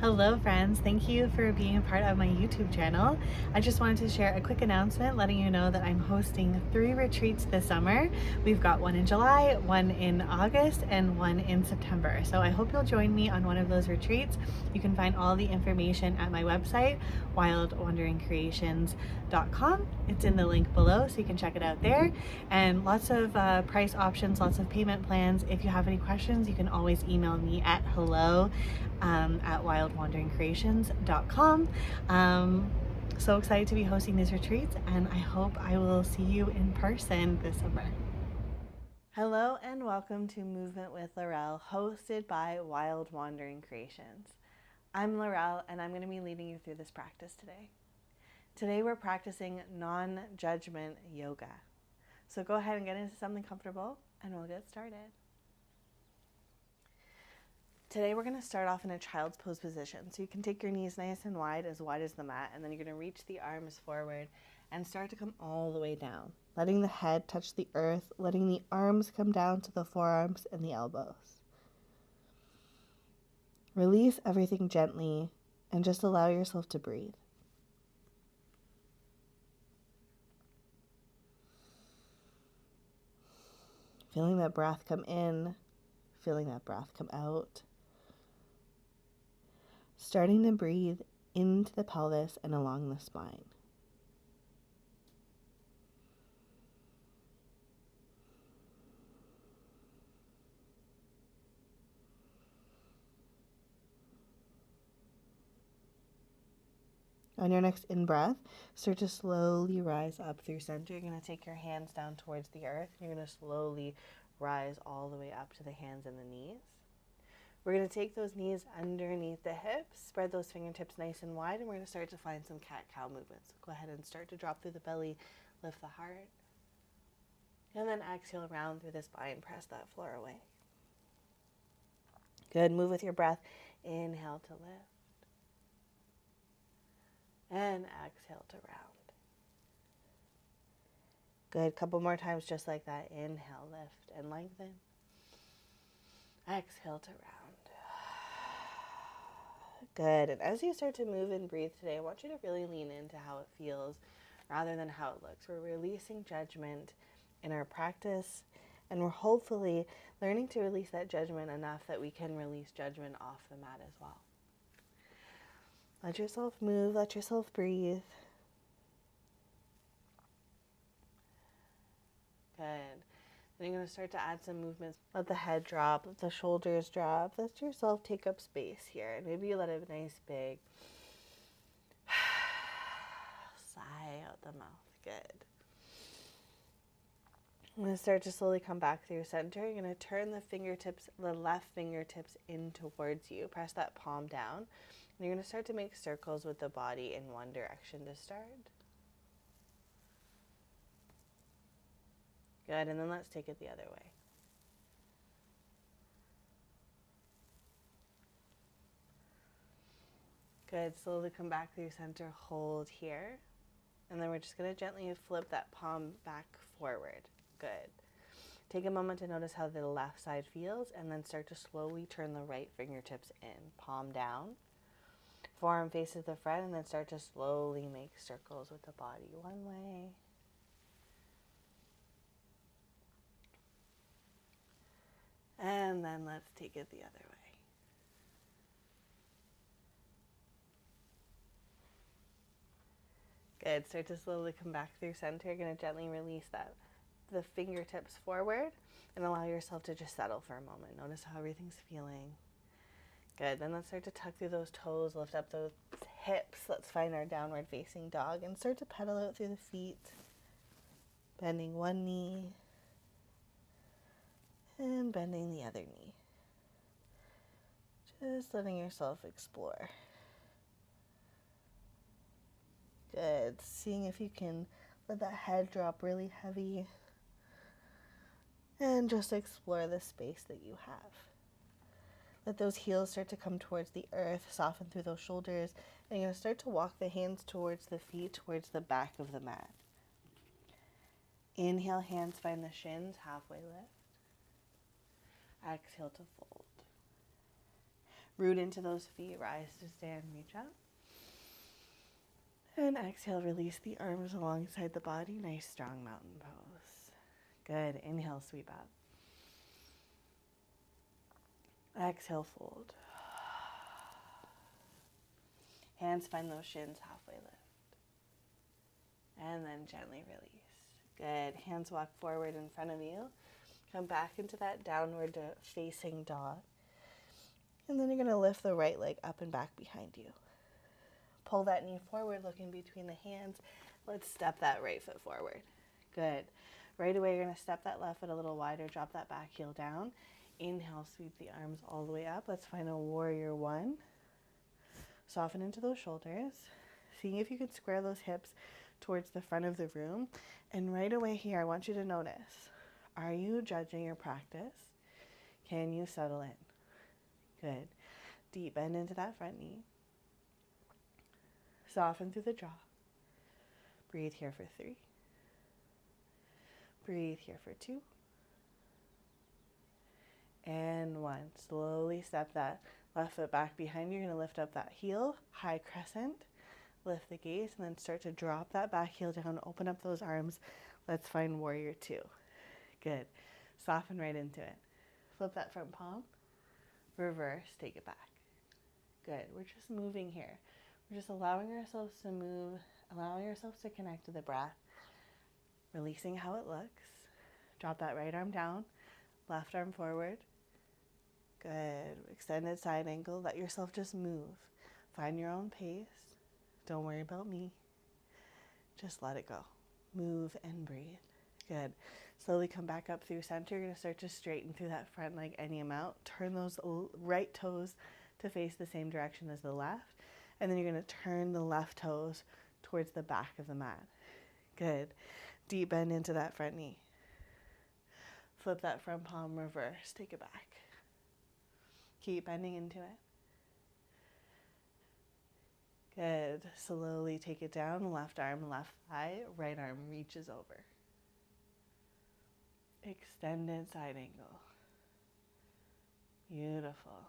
Hello friends, thank you for being a part of my YouTube channel. I just wanted to share a quick announcement letting you know that I'm hosting 3 retreats this summer. We've got one in July, one in August, and one in September. So I hope you'll join me on one of those retreats. You can find all the information at my website, wildwanderingcreations.com. It's in the link below, so you can check it out there. And lots of price options, lots of payment plans. If you have any questions, you can always email me at hello@wildwanderingcreations.com. So excited to be hosting these retreats, and I hope I will see you in person this summer. Hello and welcome to Movement with Laurelle, hosted by Wild Wandering Creations. I'm Laurelle, and I'm going to be leading you through this practice today. Today we're practicing non-judgment yoga. So go ahead and get into something comfortable, and we'll get started. Today we're going to start off in a child's pose position. So you can take your knees nice and wide as the mat, and then you're going to reach the arms forward and start to come all the way down, letting the head touch the earth, letting the arms come down to the forearms and the elbows. Release everything gently and just allow yourself to breathe. Feeling that breath come in, feeling that breath come out. Starting to breathe into the pelvis and along the spine. On your next in-breath, start to slowly rise up through center. You're going to take your hands down towards the earth. You're going to slowly rise all the way up to the hands and the knees. We're going to take those knees underneath the hips, spread those fingertips nice and wide, and we're going to start to find some cat-cow movements. So go ahead and start to drop through the belly, lift the heart, and then exhale around through the spine, press that floor away. Good, move with your breath. Inhale to lift, and exhale to round. Good, couple more times just like that. Inhale, lift, and lengthen. Exhale to round. Good. And as you start to move and breathe today, I want you to really lean into how it feels rather than how it looks. We're releasing judgment in our practice, and we're hopefully learning to release that judgment enough that we can release judgment off the mat as well. Let yourself move, let yourself breathe. Good. Then you're going to start to add some movements. Let the head drop, let the shoulders drop. Let yourself take up space here. And maybe you let a nice big sigh out the mouth. Good. I'm going to start to slowly come back through center. You're going to turn the left fingertips in towards you. Press that palm down. And you're going to start to make circles with the body in one direction to start. Good, and then let's take it the other way. Good, slowly come back through center, hold here. And then we're just going to gently flip that palm back forward. Good. Take a moment to notice how the left side feels, and then start to slowly turn the right fingertips in. Palm down, forearm faces the front, and then start to slowly make circles with the body one way. And then let's take it the other way. Good. Start to slowly come back through center. You're going to gently release the fingertips forward and allow yourself to just settle for a moment. Notice how everything's feeling. Good. Then let's start to tuck through those toes, lift up those hips. Let's find our downward facing dog and start to pedal out through the feet, bending one knee and bending the other knee. Just letting yourself explore. Good. Seeing if you can let that head drop really heavy and just explore the space that you have. Let those heels start to come towards the earth, soften through those shoulders, and you're going to start to walk the hands towards the feet, towards the back of the mat. Inhale, hands find the shins, halfway lift. Exhale to fold. Root into those feet, rise to stand, reach up. And exhale, release the arms alongside the body. Nice, strong mountain pose. Good. Inhale, sweep up. Exhale, fold. Hands find those shins, halfway lift. And then gently release. Good. Hands walk forward in front of you. Come back into that downward facing dog. And then you're going to lift the right leg up and back behind you. Pull that knee forward, looking between the hands. Let's step that right foot forward. Good. Right away, you're going to step that left foot a little wider, drop that back heel down. Inhale, sweep the arms all the way up. Let's find a warrior one. Soften into those shoulders. Seeing if you can square those hips towards the front of the room. And right away here, I want you to notice, are you judging your practice? Can you settle in? Good. Deep bend into that front knee. Soften through the jaw. Breathe here for 3. Breathe here for 2. And 1. Slowly step that left foot back behind you. You're going to lift up that heel, high crescent. Lift the gaze and then start to drop that back heel down. Open up those arms. Let's find warrior 2. Good. Soften right into it. Flip that front palm. Reverse. Take it back. Good. We're just moving here. We're just allowing ourselves to move, allowing ourselves to connect to the breath, releasing how it looks. Drop that right arm down, left arm forward. Good. Extended side angle. Let yourself just move. Find your own pace. Don't worry about me. Just let it go. Move and breathe. Good. Slowly come back up through center. You're going to start to straighten through that front leg any amount. Turn those right toes to face the same direction as the left. And then you're going to turn the left toes towards the back of the mat. Good. Deep bend into that front knee. Flip that front palm, reverse. Take it back. Keep bending into it. Good. Slowly take it down. Left arm, left thigh. Right arm reaches over. Extended side angle. Beautiful.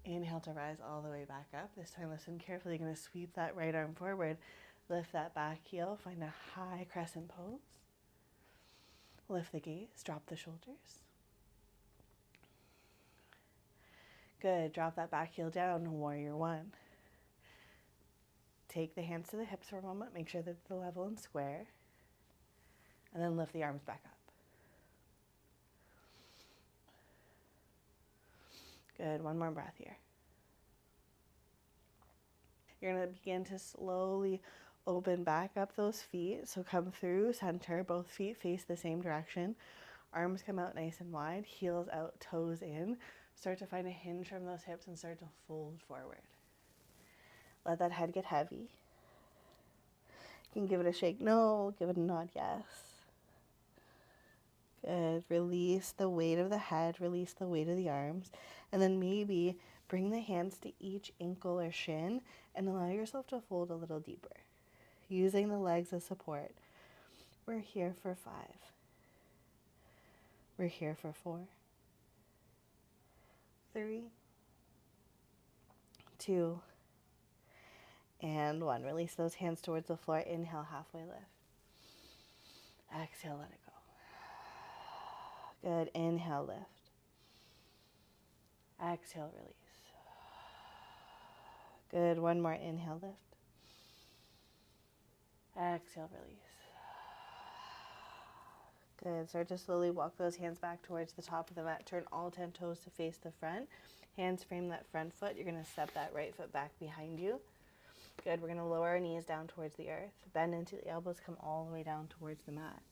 Inhale to rise all the way back up. This time, listen carefully. You're going to sweep that right arm forward. Lift that back heel. Find a high crescent pose. Lift the gaze. Drop the shoulders. Good. Drop that back heel down. Warrior 1. Take the hands to the hips for a moment. Make sure that they're level and square. And then lift the arms back up. Good. One more breath here. You're going to begin to slowly open back up those feet. So come through center. Both feet face the same direction. Arms come out nice and wide. Heels out, toes in. Start to find a hinge from those hips and start to fold forward. Let that head get heavy. You can give it a shake no, give it a nod yes. Good. Release the weight of the head, release the weight of the arms, and then maybe bring the hands to each ankle or shin and allow yourself to fold a little deeper. Using the legs as support. We're here for 5. We're here for 4. 3, 2, and 1. Release those hands towards the floor. Inhale, halfway lift. Exhale, let it go. Good. Inhale, lift. Exhale, release. Good. One more. Inhale, lift. Exhale, release. Good. Start to slowly walk those hands back towards the top of the mat. Turn all 10 toes to face the front. Hands frame that front foot. You're going to step that right foot back behind you. Good. We're going to lower our knees down towards the earth. Bend into the elbows. Come all the way down towards the mat.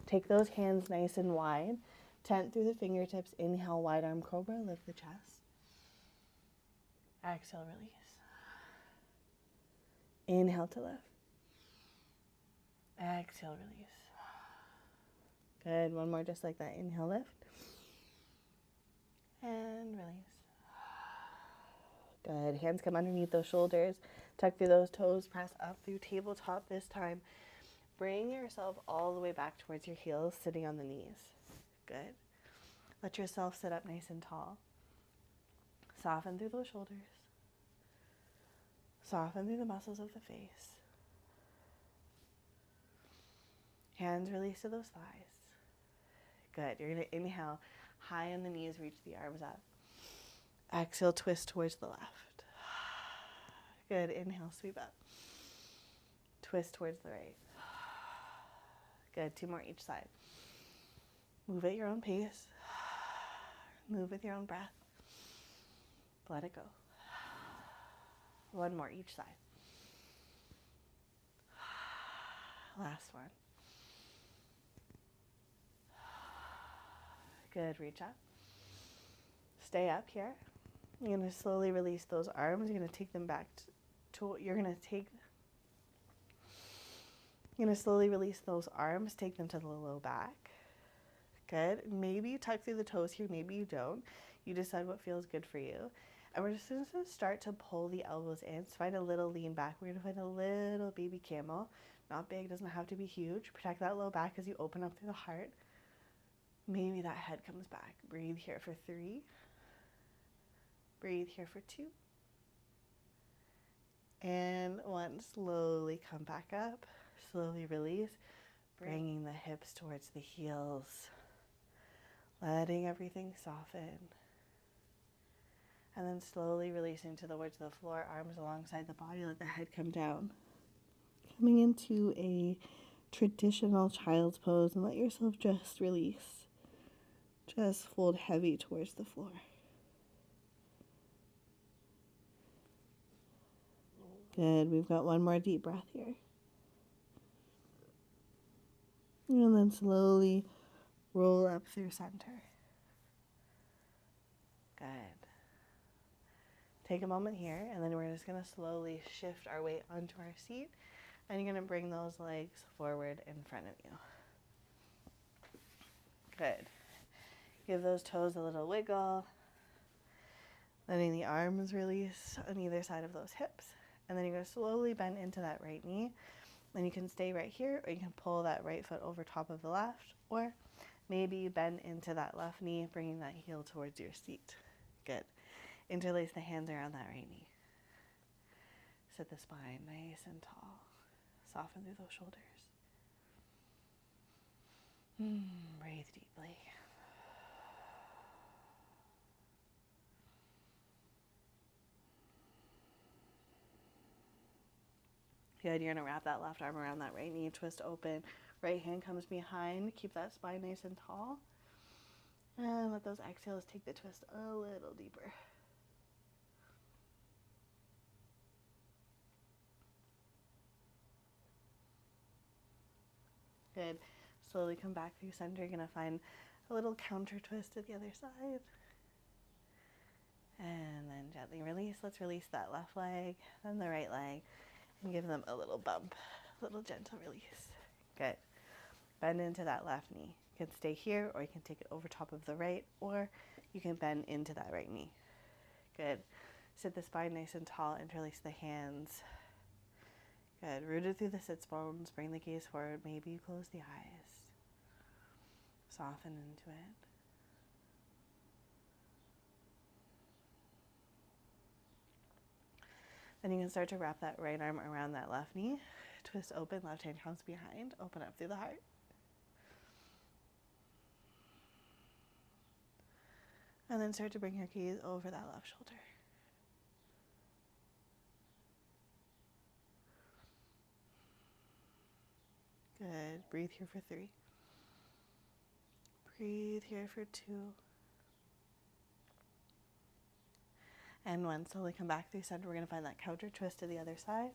Take those hands nice and wide. Tent through the fingertips. Inhale, wide arm cobra. Lift the chest. Exhale, release. Inhale to lift. Exhale, release. Good. One more just like that. Inhale, lift. And release. Good. Hands come underneath those shoulders. Tuck through those toes. Press up through tabletop this time. Bring yourself all the way back towards your heels, sitting on the knees. Good. Let yourself sit up nice and tall. Soften through those shoulders. Soften through the muscles of the face. Hands release to those thighs. Good. You're going to inhale high on the knees, reach the arms up. Exhale, twist towards the left. Good. Inhale, sweep up. Twist towards the right. Good. 2 more each side. Move at your own pace. Move with your own breath. Let it go. 1 more each side. Last one. Good. Reach up. Stay up here. You're going to slowly release those arms. You're going to take them back you're going to slowly release those arms. Take them to the low back. Good. Maybe you tuck through the toes here. Maybe you don't. You decide what feels good for you. And we're just going to start to pull the elbows in. So find a little lean back. We're going to find a little baby camel. Not big. Doesn't have to be huge. Protect that low back as you open up through the heart. Maybe that head comes back. Breathe here for 3. Breathe here for 2. And 1. Slowly come back up. Slowly release. Bringing the hips towards the heels. Letting everything soften. And then slowly releasing towards the floor, arms alongside the body. Let the head come down. Coming into a traditional child's pose and let yourself just release. Just fold heavy towards the floor. Good. We've got 1 more deep breath here. And then slowly roll up through center. Good. Take a moment here, and then we're just going to slowly shift our weight onto our seat. And you're going to bring those legs forward in front of you. Good. Give those toes a little wiggle. Letting the arms release on either side of those hips. And then you're going to slowly bend into that right knee. And you can stay right here, or you can pull that right foot over top of the left. Or maybe you bend into that left knee, bringing that heel towards your seat. Good. Interlace the hands around that right knee. Sit the spine nice and tall. Soften through those shoulders. Breathe deeply. Good. You're going to wrap that left arm around that right knee. Twist open. Right hand comes behind. Keep that spine nice and tall. And let those exhales take the twist a little deeper. Good. Slowly come back through center. You're going to find a little counter twist to the other side. And then gently release. Let's release that left leg, then the right leg, and give them a little bump, a little gentle release. Good. Bend into that left knee. You can stay here, or you can take it over top of the right, or you can bend into that right knee. Good. Sit the spine nice and tall. Interlace the hands. Good. Rooted through the sits bones. Bring the gaze forward. Maybe you close the eyes. Soften into it. Then you can start to wrap that right arm around that left knee. Twist open. Left hand comes behind. Open up through the heart. And then start to bring your gaze over that left shoulder. Good. Breathe here for 3. Breathe here for 2. And 1. Slowly come back through center. We're going to find that counter twist to the other side.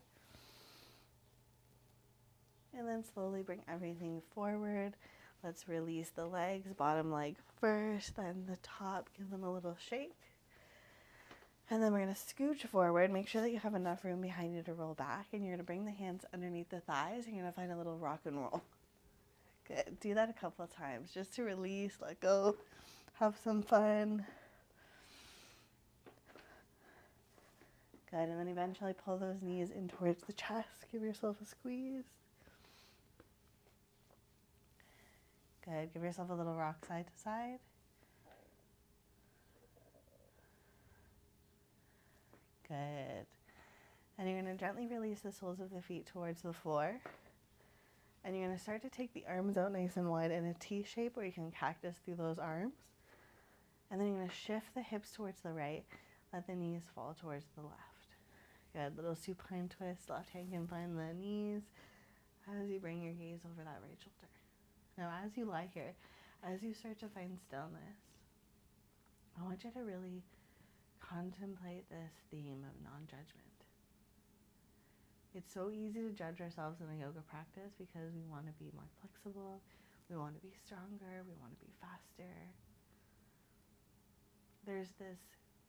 And then slowly bring everything forward. Let's release the legs. Bottom leg first, then the top. Give them a little shake. And then we're going to scooch forward. Make sure that you have enough room behind you to roll back. And you're going to bring the hands underneath the thighs. And you're going to find a little rock and roll. Good. Do that a couple of times just to release, let go, have some fun. Good. And then eventually pull those knees in towards the chest. Give yourself a squeeze. Good. Give yourself a little rock side to side. Good. And you're going to gently release the soles of the feet towards the floor. And you're going to start to take the arms out nice and wide in a T shape where you can cactus through those arms. And then you're going to shift the hips towards the right. Let the knees fall towards the left. Good. Little supine twist. Left hand can find the knees as you bring your gaze over that right shoulder. Now, as you lie here, as you start to find stillness, I want you to really contemplate this theme of non-judgment. It's so easy to judge ourselves in a yoga practice because we want to be more flexible, we want to be stronger, we want to be faster. There's this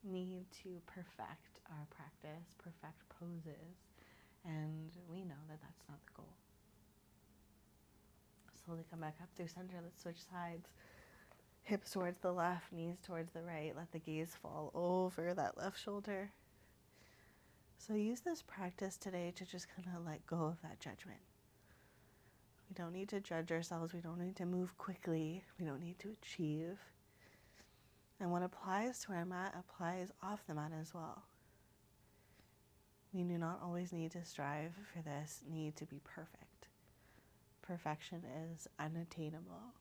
need to perfect our practice, perfect poses, and we know that that's not the goal. Slowly come back up through center. Let's switch sides. Hips towards the left, knees towards the right. Let the gaze fall over that left shoulder. So use this practice today to just kind of let go of that judgment. We don't need to judge ourselves. We don't need to move quickly. We don't need to achieve. And what applies to our mat applies off the mat as well. We do not always need to strive for this need to be perfect. Perfection is unattainable.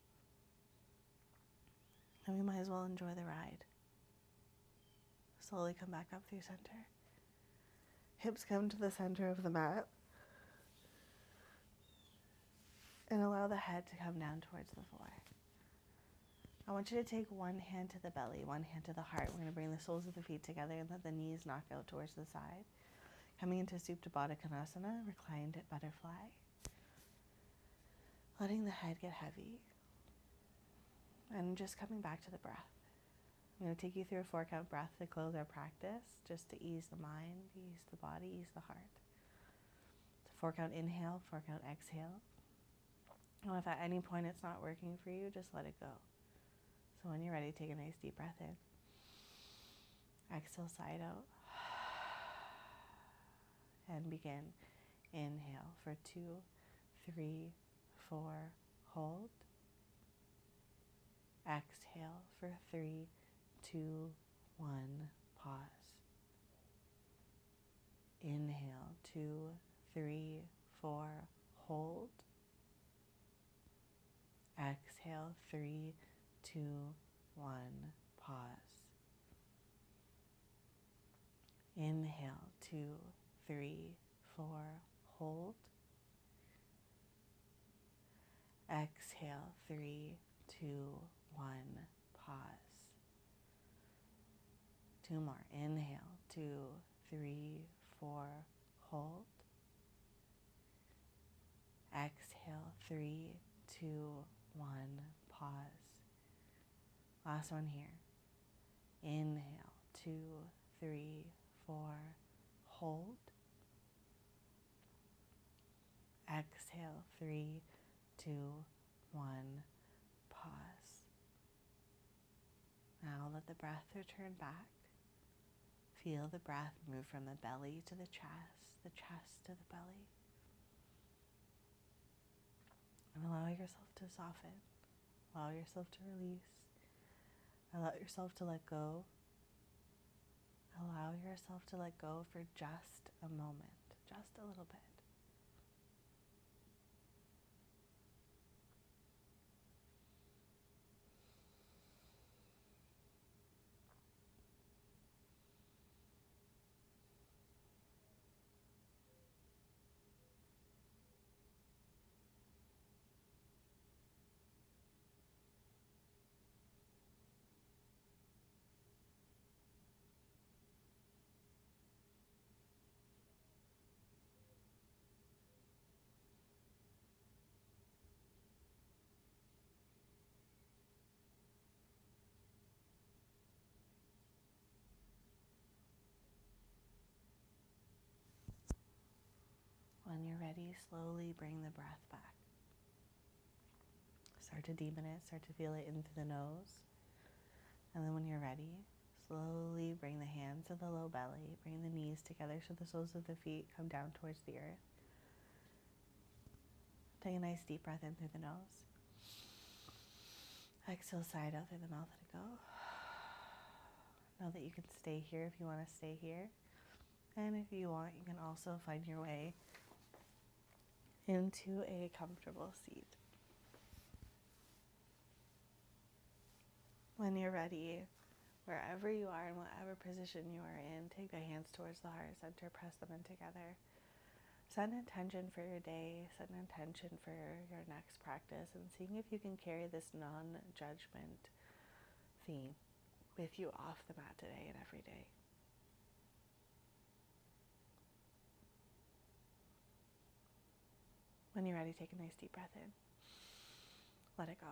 And we might as well enjoy the ride. Slowly come back up through center. Hips come to the center of the mat. And allow the head to come down towards the floor. I want you to take one hand to the belly, one hand to the heart. We're going to bring the soles of the feet together and let the knees knock out towards the side. Coming into Supta Baddha Konasana, reclined butterfly. Letting the head get heavy. And just coming back to the breath. I'm going to take you through a 4-count breath to close our practice, just to ease the mind, ease the body, ease the heart. It's a 4-count inhale, 4-count exhale. And if at any point it's not working for you, just let it go. So when you're ready, take a nice deep breath in. Exhale, side out. And begin. Inhale for 2, 3, 4, hold. Exhale for 3, 2, 1, pause. Inhale, 2, 3, 4, hold. Exhale, 3, 2, 1, pause. Inhale, 2, 3, 4, hold. Exhale, 3, 2, 1, pause. 2 more. Inhale, 2, 3, 4, hold. Exhale, 3, 2, 1, pause. Last one here. Inhale, 2, 3, 4, hold. Exhale, 3, 2, 1, pause. Now let the breath return back. Feel the breath move from the belly to the chest to the belly. And allow yourself to soften. Allow yourself to release. Allow yourself to let go. Allow yourself to let go for just a moment, just a little bit. When you're ready, slowly bring the breath back. Start to deepen it, start to feel it in through the nose. And then when you're ready, slowly bring the hands to the low belly, bring the knees together so the soles of the feet come down towards the earth. Take a nice deep breath in through the nose. Exhale, side out through the mouth, let it go. Know that you can stay here if you want to stay here. And if you want, you can also find your way into a comfortable seat. When you're ready, wherever you are, in whatever position you are in, take the hands towards the heart center, press them in together. Set an intention for your day, set an intention for your next practice, and seeing if you can carry this non-judgment theme with you off the mat today and every day. When you're ready, take a nice deep breath in. Let it go.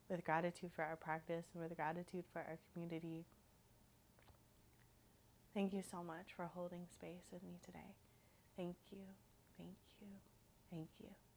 With gratitude for our practice and with gratitude for our community, thank you so much for holding space with me today. Thank you, thank you, thank you.